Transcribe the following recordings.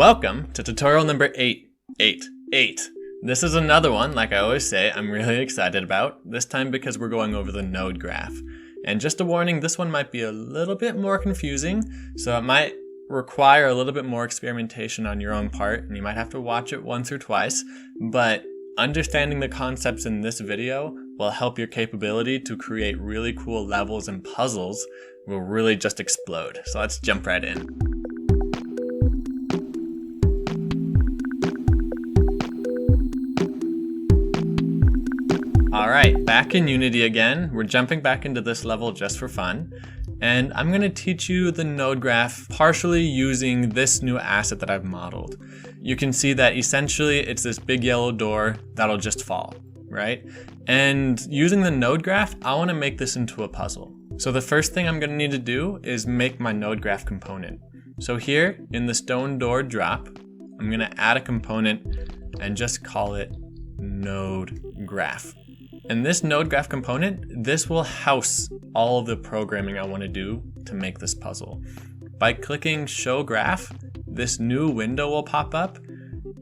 Welcome to tutorial number 888. This is another one, like I always say, I'm really excited about, this time because we're going over the node graph. And just a warning, this one might be a little bit more confusing, so it might require a little bit more experimentation on your own part, and you might have to watch it once or twice, but understanding the concepts in this video will help your capability to create really cool levels and puzzles will really just explode. So let's jump right in. Alright, back in Unity again. We're jumping back into this level just for fun. And I'm going to teach you the node graph partially using this new asset that I've modeled. You can see that essentially it's this big yellow door that'll just fall, right? And using the node graph, I want to make this into a puzzle. So the first thing I'm going to need to do is make my node graph component. So here in the stone door drop, I'm going to add a component and just call it node graph. And this node graph component, this will house all of the programming I want to do to make this puzzle. By clicking show graph, this new window will pop up,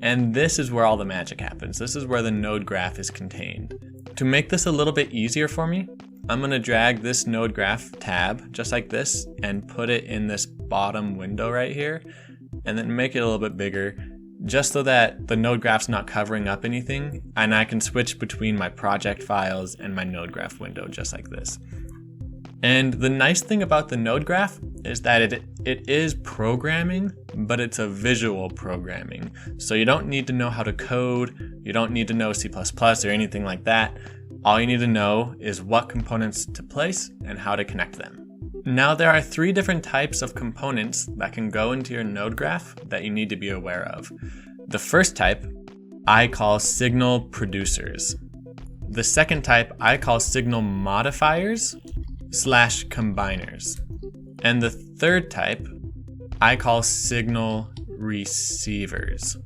and this is where all the magic happens. This is where the node graph is contained. To make this a little bit easier for me, I'm going to drag this node graph tab just like this and put it in this bottom window right here, and then make it a little bit bigger, just so that the node graph's not covering up anything, and I can switch between my project files and my node graph window just like this. And the nice thing about the node graph is that it is programming, but it's a visual programming. So you don't need to know how to code, you don't need to know C++ or anything like that. All you need to know is what components to place and how to connect them. Now there are 3 different types of components that can go into your node graph that you need to be aware of. The first type I call signal producers. The second type I call signal modifiers / combiners. And the third type I call signal receivers.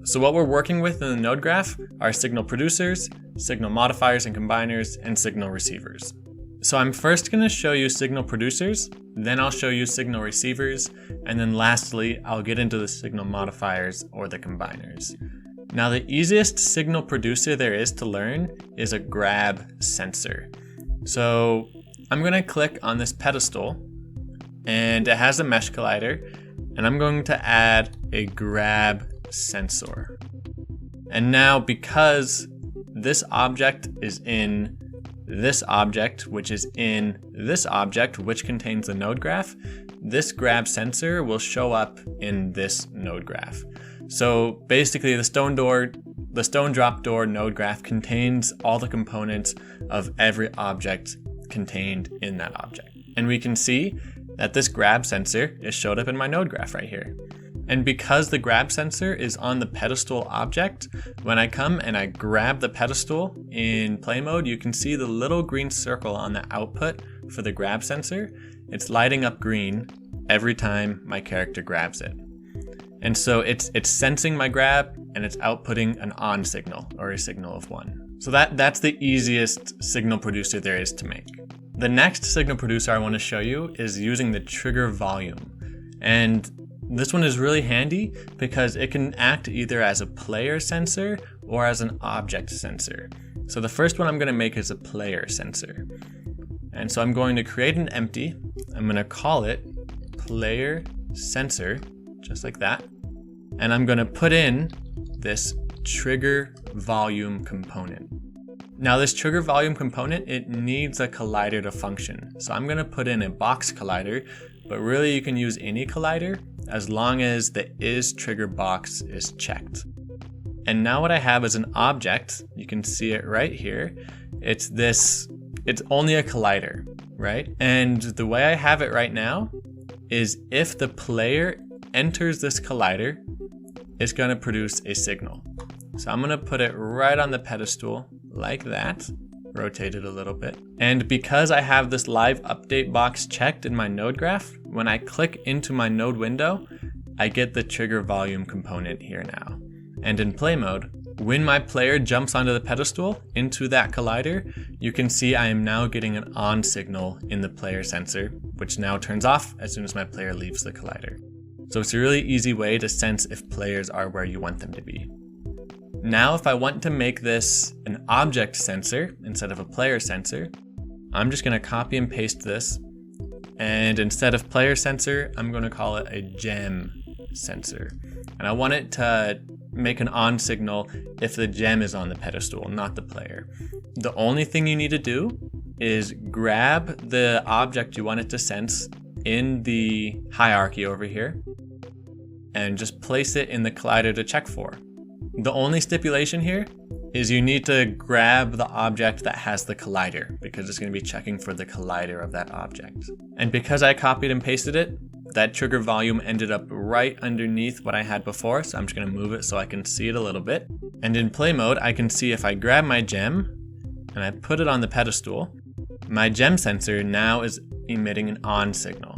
So what we're working with in the node graph are signal producers, signal modifiers and combiners, and signal receivers. So I'm first going to show you signal producers, then I'll show you signal receivers, and then lastly, I'll get into the signal modifiers or the combiners. Now the easiest signal producer there is to learn is a grab sensor. So I'm going to click on this pedestal, and it has a mesh collider, and I'm going to add a grab sensor. And now because this object is in this object, which is in this object, which contains the node graph, this grab sensor will show up in this node graph. So basically the stone drop door node graph contains all the components of every object contained in that object. And we can see that this grab sensor is showed up in my node graph right here. And because the grab sensor is on the pedestal object, when I come and I grab the pedestal in play mode, you can see the little green circle on the output for the grab sensor. It's lighting up green every time my character grabs it. And so it's sensing my grab and it's outputting an on signal or a signal of 1. So that's the easiest signal producer there is to make. The next signal producer I want to show you is using the trigger volume. And this one is really handy because it can act either as a player sensor or as an object sensor. So the first one I'm going to make is a player sensor. And so I'm going to create an empty. I'm going to call it player sensor, just like that. And I'm going to put in this trigger volume component. Now this trigger volume component, it needs a collider to function. So I'm going to put in a box collider, but really you can use any collider as long as the is trigger box is checked. And now what I have is an object. You can see it right here. It's only a collider, right? And the way I have it right now is if the player enters this collider, it's going to produce a signal. So I'm going to put it right on the pedestal like that, rotate it a little bit. And because I have this live update box checked in my node graph, when I click into my node window, I get the trigger volume component here now. And in play mode, when my player jumps onto the pedestal into that collider, you can see I am now getting an on signal in the player sensor, which now turns off as soon as my player leaves the collider. So it's a really easy way to sense if players are where you want them to be. Now, if I want to make this an object sensor instead of a player sensor, I'm just going to copy and paste this. And instead of player sensor, I'm going to call it a gem sensor. And I want it to make an on signal if the gem is on the pedestal, not the player. The only thing you need to do is grab the object you want it to sense in the hierarchy over here and just place it in the collider to check for. The only stipulation here is you need to grab the object that has the collider, because it's going to be checking for the collider of that object. And because I copied and pasted it, that trigger volume ended up right underneath what I had before, so I'm just going to move it so I can see it a little bit. And in play mode, I can see if I grab my gem and I put it on the pedestal, my gem sensor now is emitting an on signal,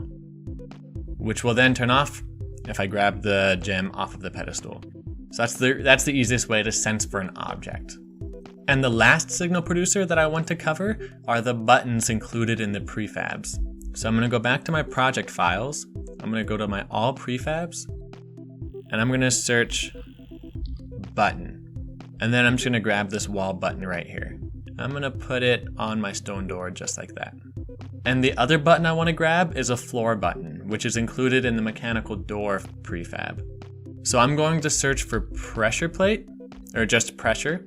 which will then turn off if I grab the gem off of the pedestal. So that's the easiest way to sense for an object. And the last signal producer that I want to cover are the buttons included in the prefabs. So I'm going to go back to my project files. I'm going to go to my all prefabs and I'm going to search button. And then I'm just going to grab this wall button right here. I'm going to put it on my stone door just like that. And the other button I want to grab is a floor button, which is included in the mechanical door prefab. So I'm going to search for pressure plate, or just pressure.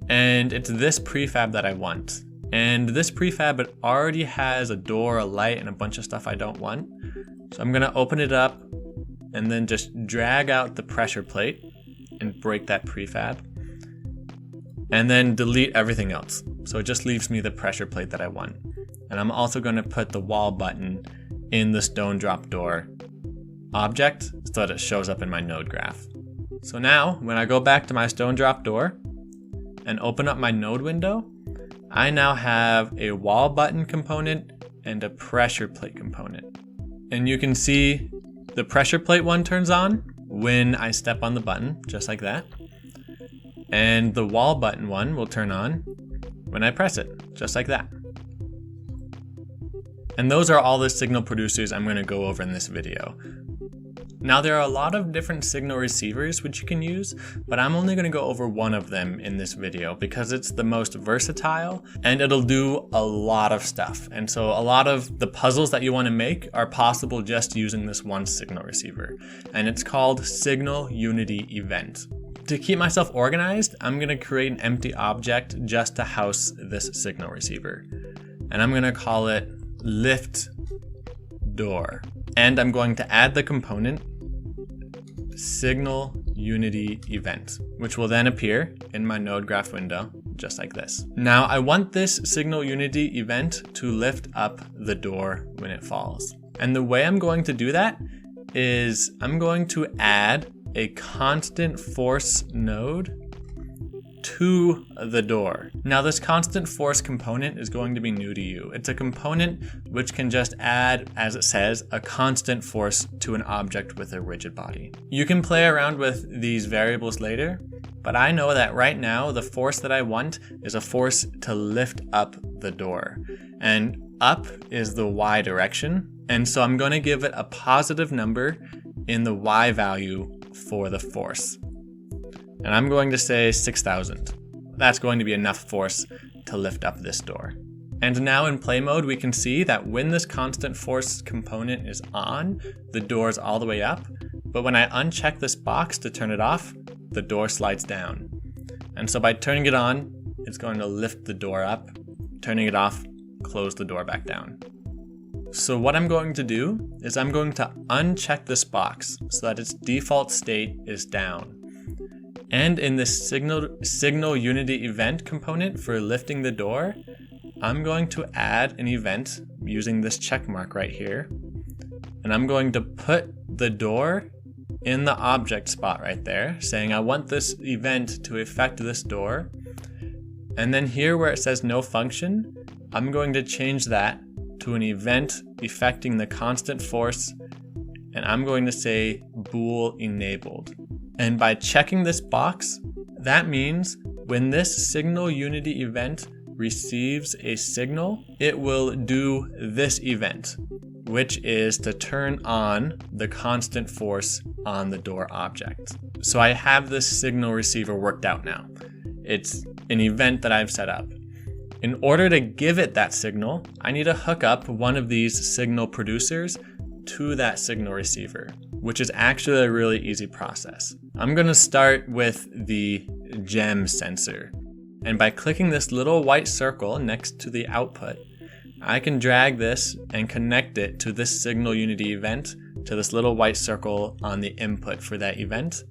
And it's this prefab that I want. And this prefab, it already has a door, a light, and a bunch of stuff I don't want. So I'm gonna open it up and then just drag out the pressure plate and break that prefab. And then delete everything else. So it just leaves me the pressure plate that I want. And I'm also gonna put the wall button in the stone drop door object so that it shows up in my node graph. So now when I go back to my stone drop door and open up my node window, I now have a wall button component and a pressure plate component. And you can see the pressure plate one turns on when I step on the button, just like that. And the wall button one will turn on when I press it, just like that. And those are all the signal producers I'm going to go over in this video. Now there are a lot of different signal receivers which you can use, but I'm only going to go over one of them in this video because it's the most versatile and it'll do a lot of stuff. And so a lot of the puzzles that you want to make are possible just using this one signal receiver. And it's called Signal Unity Event. To keep myself organized, I'm going to create an empty object just to house this signal receiver. And I'm going to call it lift door. And I'm going to add the component Signal Unity Event, which will then appear in my node graph window, just like this. Now I want this Signal Unity Event to lift up the door when it falls. And the way I'm going to do that is I'm going to add a constant force node to the door. Now this constant force component is going to be new to you. It's a component which can just add, as it says, a constant force to an object with a rigid body. You can play around with these variables later, but I know that right now the force that I want is a force to lift up the door. And up is the Y direction, and so I'm going to give it a positive number in the Y value for the force. And I'm going to say 6,000. That's going to be enough force to lift up this door. And now in play mode, we can see that when this constant force component is on, the door is all the way up. But when I uncheck this box to turn it off, the door slides down. And so by turning it on, it's going to lift the door up. Turning it off, close the door back down. So what I'm going to do is I'm going to uncheck this box so that its default state is down. And in this signal unity event component for lifting the door, I'm going to add an event using this check mark right here. And I'm going to put the door in the object spot right there, saying I want this event to affect this door. And then here where it says no function, I'm going to change that to an event affecting the constant force. And I'm going to say bool enabled. And by checking this box, that means when this signal unity event receives a signal, it will do this event, which is to turn on the constant force on the door object. So I have this signal receiver worked out now. It's an event that I've set up. In order to give it that signal, I need to hook up one of these signal producers to that signal receiver, which is actually a really easy process. I'm going to start with the gem sensor. And by clicking this little white circle next to the output, I can drag this and connect it to this signal unity event, to this little white circle on the input for that event.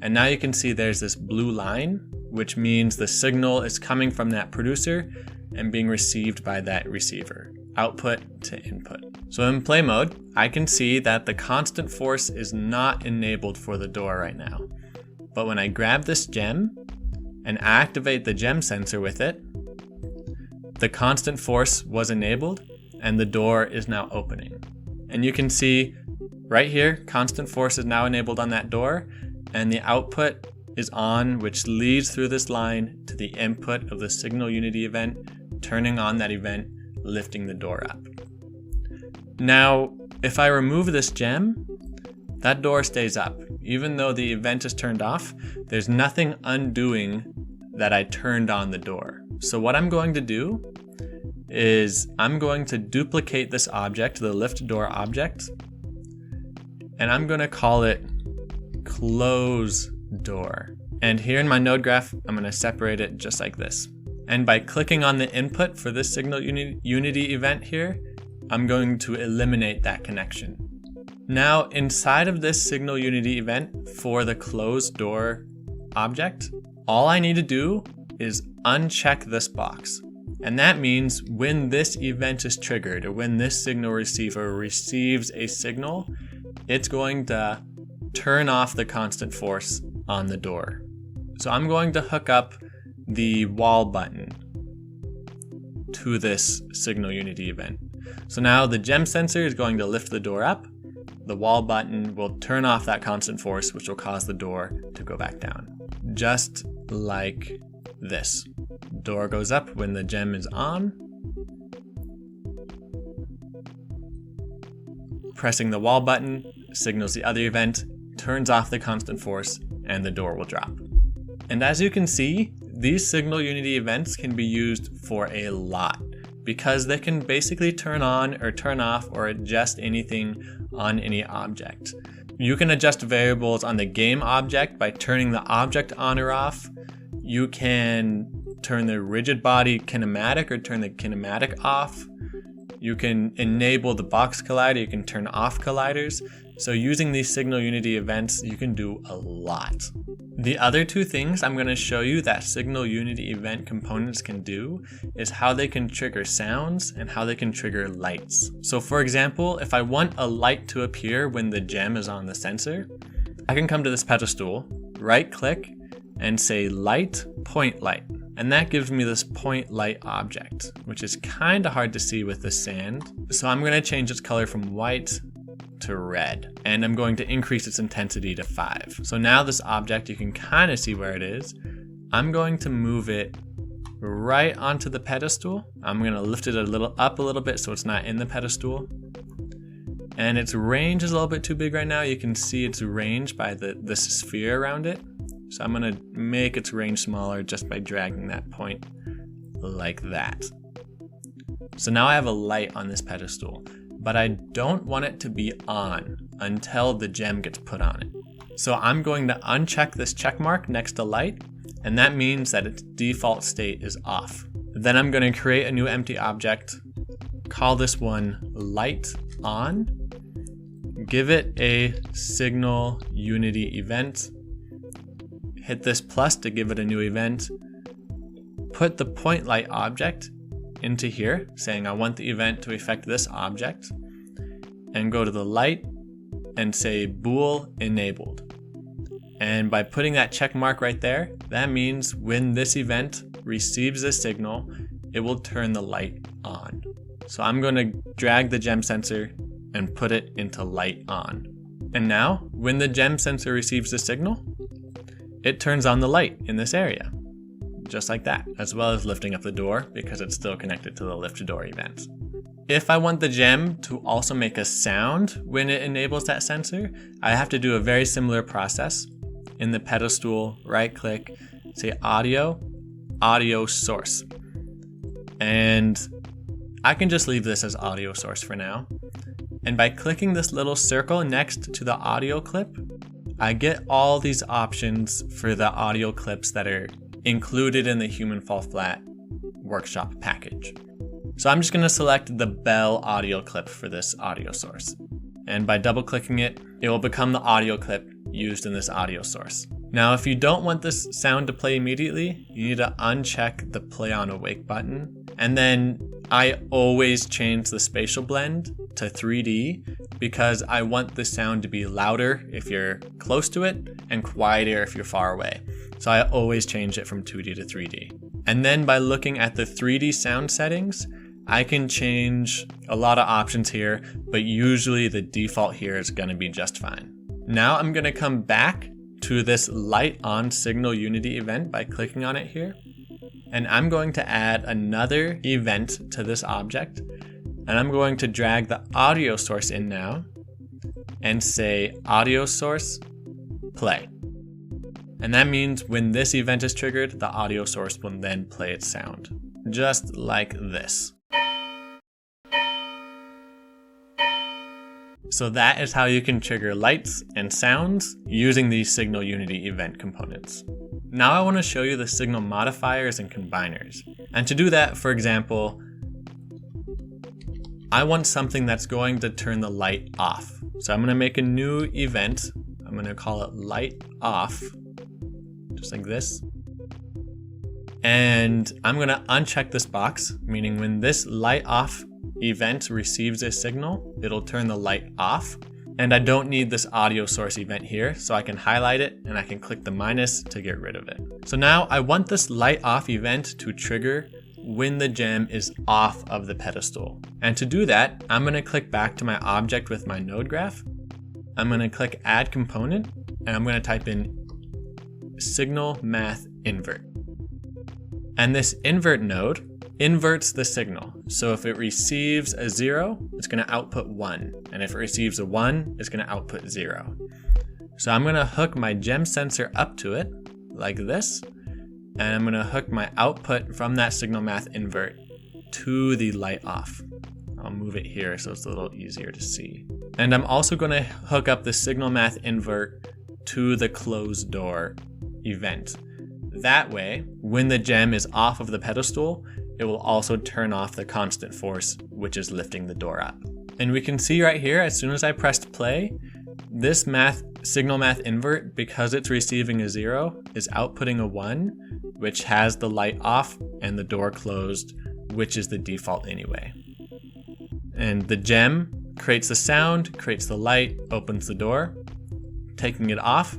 And now you can see there's this blue line, which means the signal is coming from that producer and being received by that receiver, output to input. So in play mode, I can see that the constant force is not enabled for the door right now. But when I grab this gem and activate the gem sensor with it, the constant force was enabled and the door is now opening. And you can see right here, constant force is now enabled on that door, and the output is on, which leads through this line to the input of the signal unity event, turning on that event, lifting the door up. Now, if I remove this gem, that door stays up. Even though the event is turned off, there's nothing undoing that I turned on the door. So what I'm going to do is I'm going to duplicate this object, the lift door object, and I'm going to call it close door. And here in my node graph, I'm going to separate it just like this. And by clicking on the input for this signal unity event here, I'm going to eliminate that connection. Now, inside of this signal unity event for the closed door object, all I need to do is uncheck this box. And that means when this event is triggered, or when this signal receiver receives a signal, it's going to turn off the constant force on the door. So I'm going to hook up the wall button to this signal unity event. So now the gem sensor is going to lift the door up. The wall button will turn off that constant force, which will cause the door to go back down. Just like this. Door goes up when the gem is on. Pressing the wall button signals the other event, turns off the constant force, and the door will drop. And as you can see, these signal unity events can be used for a lot because they can basically turn on or turn off or adjust anything on any object. You can adjust variables on the game object by turning the object on or off. You can turn the rigid body kinematic or turn the kinematic off. You can enable the box collider, you can turn off colliders. So using these signal unity events, you can do a lot. The other two things I'm going to show you that signal unity event components can do is how they can trigger sounds and how they can trigger lights. So for example, if I want a light to appear when the gem is on the sensor, I can come to this pedestal, right click, and say light, point light. And that gives me this point light object, which is kind of hard to see with the sand. So I'm going to change its color from white to red, and I'm going to increase its intensity to 5. So now this object, you can kind of see where it is. I'm going to move it right onto the pedestal. I'm going to lift it up a little bit so it's not in the pedestal. And its range is a little bit too big right now. You can see its range by this sphere around it. So I'm going to make its range smaller just by dragging that point like that. So now I have a light on this pedestal, but I don't want it to be on until the gem gets put on it. So I'm going to uncheck this check mark next to light, and that means that its default state is off. Then I'm going to create a new empty object, call this one light on, give it a signal unity event, hit this plus to give it a new event, put the point light object into here, saying I want the event to affect this object, and go to the light and say bool enabled. And by putting that check mark right there, that means when this event receives this signal, it will turn the light on. So I'm going to drag the gem sensor and put it into light on. And now, when the gem sensor receives the signal, it turns on the light in this area, just like that, as well as lifting up the door because it's still connected to the lift door event. If I want the gem to also make a sound when it enables that sensor, I have to do a very similar process. In the pedestal, right click, say audio, audio source. And I can just leave this as audio source for now. And by clicking this little circle next to the audio clip, I get all these options for the audio clips that are included in the Human Fall Flat workshop package. So I'm just going to select the bell audio clip for this audio source. And by double clicking it, it will become the audio clip used in this audio source. Now, if you don't want this sound to play immediately, you need to uncheck the play on awake button. And then I always change the spatial blend to 3D because I want the sound to be louder if you're close to it and quieter if you're far away. So I always change it from 2D to 3D. And then by looking at the 3D sound settings, I can change a lot of options here, but usually the default here is going to be just fine. Now I'm going to come back to this light on signal Unity event by clicking on it here. And I'm going to add another event to this object. And I'm going to drag the audio source in now and say audio source play. And that means when this event is triggered, the audio source will then play its sound, just like this. So that is how you can trigger lights and sounds using these Signal Unity event components. Now I want to show you the signal modifiers and combiners. And to do that, for example, I want something that's going to turn the light off. So I'm going to make a new event. I'm going to call it light off, just like this. And I'm going to uncheck this box, meaning when this light off event receives a signal, it'll turn the light off. And I don't need this audio source event here, so I can highlight it and I can click the minus to get rid of it. So now I want this light off event to trigger when the gem is off of the pedestal. And to do that, I'm going to click back to my object with my node graph. I'm going to click add component and I'm going to type in signal math invert. And this invert node inverts the signal. So if it receives a 0, it's going to output 1. And if it receives a 1, it's going to output 0. So I'm going to hook my gem sensor up to it like this. And I'm going to hook my output from that signal math invert to the light off. I'll move it here so it's a little easier to see. And I'm also going to hook up the signal math invert to the closed door event. That way, when the gem is off of the pedestal, it will also turn off the constant force, which is lifting the door up. And we can see right here, as soon as I pressed play, this signal math invert, because it's receiving a 0, is outputting a 1, which has the light off and the door closed, which is the default anyway. And the gem creates the sound, creates the light, opens the door. Taking it off,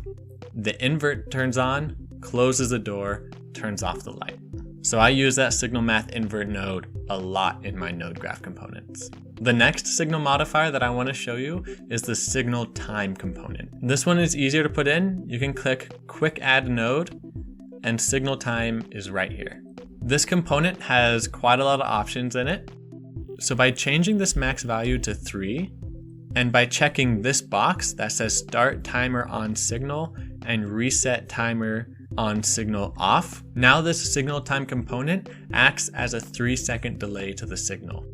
the invert turns on, closes the door, turns off the light. So I use that signal math invert node a lot in my node graph components. The next signal modifier that I want to show you is the signal time component. This one is easier to put in. You can click quick add node and signal time is right here. This component has quite a lot of options in it. So by changing this max value to 3 and by checking this box that says start timer on signal and reset timer on signal off, now this signal time component acts as a 3-second delay to the signal.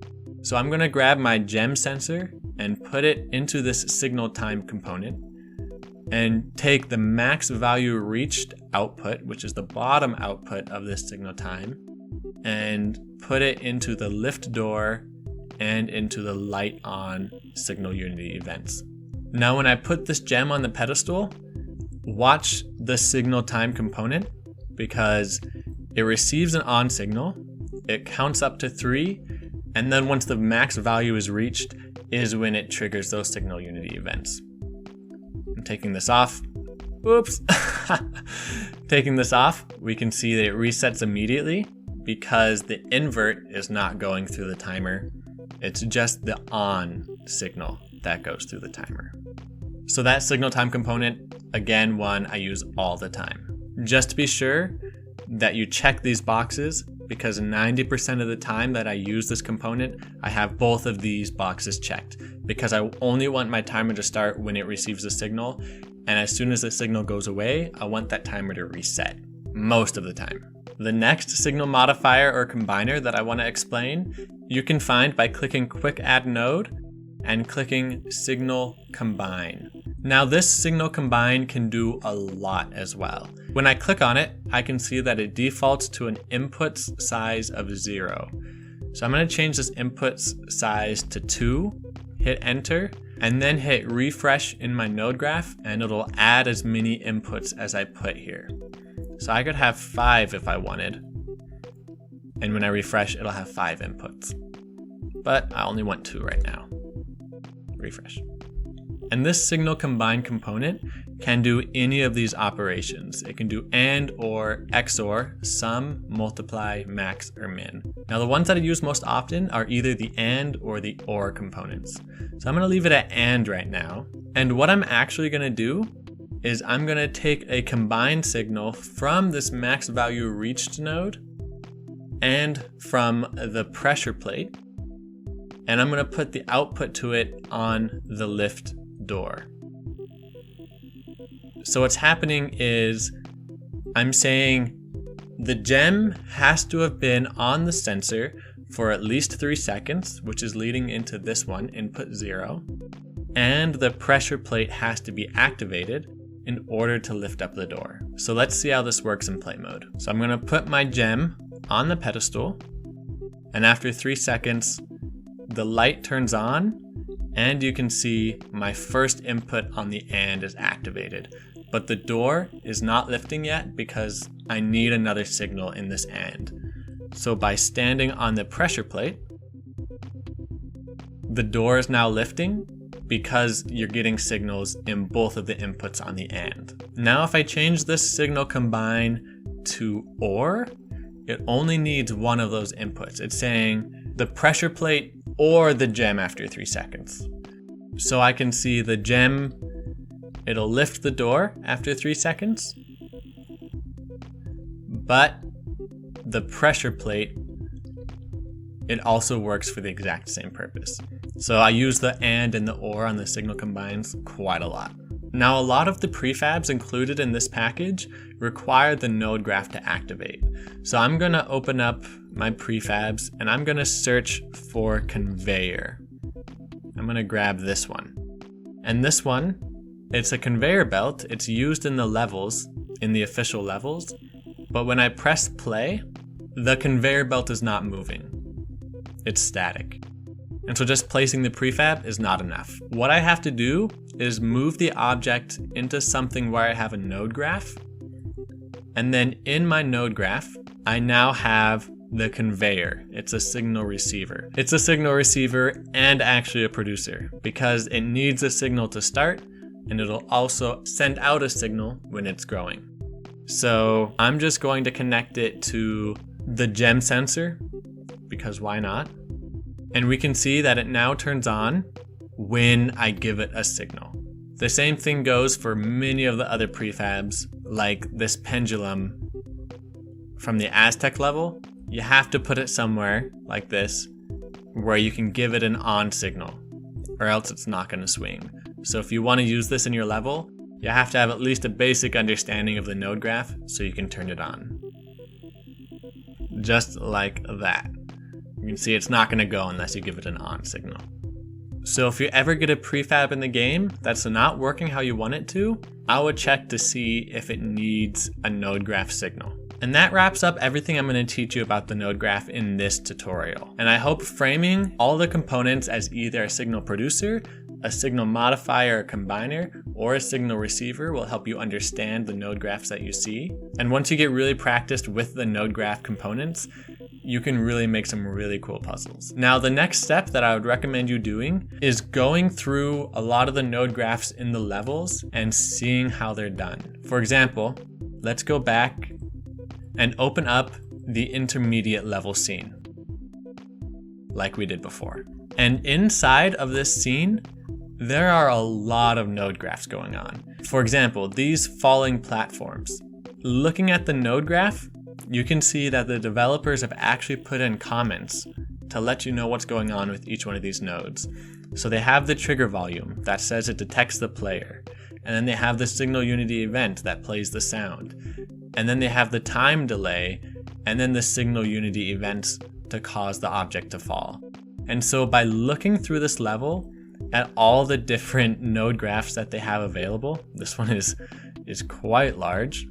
So I'm going to grab my gem sensor and put it into this signal time component and take the max value reached output, which is the bottom output of this signal time, and put it into the lift door and into the light on signal Unity events. Now when I put this gem on the pedestal, watch the signal time component because it receives an on signal, it counts up to 3, and then once the max value is reached is when it triggers those signal Unity events. I'm taking this off. Oops. Taking this off, we can see that it resets immediately because the invert is not going through the timer. It's just the on signal that goes through the timer. So that signal time component, again, one I use all the time. Just to be sure that you check these boxes because 90% of the time that I use this component, I have both of these boxes checked because I only want my timer to start when it receives a signal. And as soon as the signal goes away, I want that timer to reset most of the time. The next signal modifier or combiner that I want to explain, you can find by clicking Quick Add Node and clicking Signal Combine. Now this Signal Combine can do a lot as well. When I click on it, I can see that it defaults to an input size of 0. So I'm going to change this input size to 2, hit enter, and then hit refresh in my node graph, and it'll add as many inputs as I put here. So I could have 5 if I wanted. And when I refresh, it'll have 5 inputs. But I only want 2 right now. Refresh. And this signal combine component can do any of these operations. It can do AND, OR, XOR, sum, multiply, max, or min. Now the ones that I use most often are either the AND or the OR components. So I'm going to leave it at AND right now. And what I'm actually going to do is I'm going to take a combined signal from this max value reached node and from the pressure plate, and I'm going to put the output to it on the lift door. So what's happening is I'm saying the gem has to have been on the sensor for at least 3 seconds, which is leading into this one, input 0, and the pressure plate has to be activated in order to lift up the door. So let's see how this works in play mode. So I'm going to put my gem on the pedestal, and after 3 seconds, the light turns on, and you can see my first input on the AND is activated. But the door is not lifting yet because I need another signal in this AND. So by standing on the pressure plate, the door is now lifting because you're getting signals in both of the inputs on the AND. Now if I change this signal combine to OR, it only needs one of those inputs. It's saying the pressure plate or the gem after 3 seconds. So I can see the gem, it'll lift the door after 3 seconds, but the pressure plate, it also works for the exact same purpose. So I use the AND and the OR on the signal combines quite a lot. Now a lot of the prefabs included in this package require the node graph to activate. So I'm going to open up my prefabs and I'm going to search for conveyor. I'm going to grab this one. And this one, it's a conveyor belt. It's used in the levels, in the official levels. But when I press play, the conveyor belt is not moving. It's static. And so just placing the prefab is not enough. What I have to do is move the object into something where I have a node graph. And then in my node graph, I now have the conveyor. It's a signal receiver. It's a signal receiver and actually a producer because it needs a signal to start and it'll also send out a signal when it's growing. So I'm just going to connect it to the gem sensor because why not? And we can see that it now turns on when I give it a signal. The same thing goes for many of the other prefabs, like this pendulum from the Aztec level. You have to put it somewhere like this where you can give it an on signal or else it's not going to swing. So if you want to use this in your level, you have to have at least a basic understanding of the node graph so you can turn it on. Just like that. You can see it's not going to go unless you give it an on signal. So if you ever get a prefab in the game that's not working how you want it to, I would check to see if it needs a node graph signal. And that wraps up everything I'm going to teach you about the node graph in this tutorial. And I hope framing all the components as either a signal producer, a signal modifier or combiner, or a signal receiver will help you understand the node graphs that you see. And once you get really practiced with the node graph components, you can really make some really cool puzzles. Now, the next step that I would recommend you doing is going through a lot of the node graphs in the levels and seeing how they're done. For example, let's go back and open up the intermediate level scene like we did before. And inside of this scene, there are a lot of node graphs going on. For example, these falling platforms. Looking at the node graph, you can see that the developers have actually put in comments to let you know what's going on with each one of these nodes. So they have the trigger volume that says it detects the player, and then they have the signal unity event that plays the sound, and then they have the time delay, and then the signal unity events to cause the object to fall. And so by looking through this level at all the different node graphs that they have available, this one is quite large,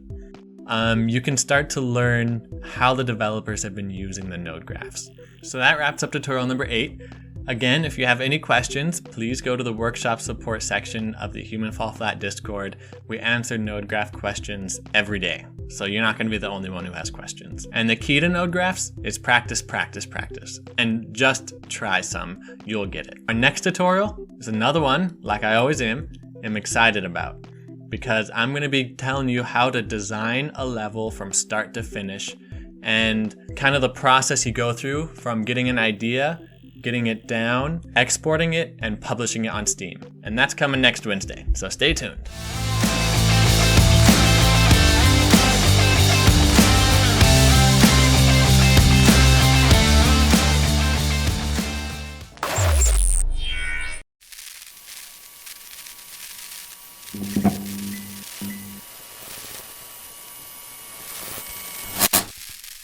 you can start to learn how the developers have been using the node graphs. So that wraps up tutorial number 8. Again, if you have any questions, please go to the workshop support section of the Human Fall Flat Discord. We answer node graph questions every day, so you're not going to be the only one who has questions. And the key to node graphs is practice, practice, practice. And just try some, you'll get it. Our next tutorial is another one, like I always am excited about, because I'm going to be telling you how to design a level from start to finish and kind of the process you go through from getting an idea, getting it down, exporting it, and publishing it on Steam. And that's coming next Wednesday, so stay tuned.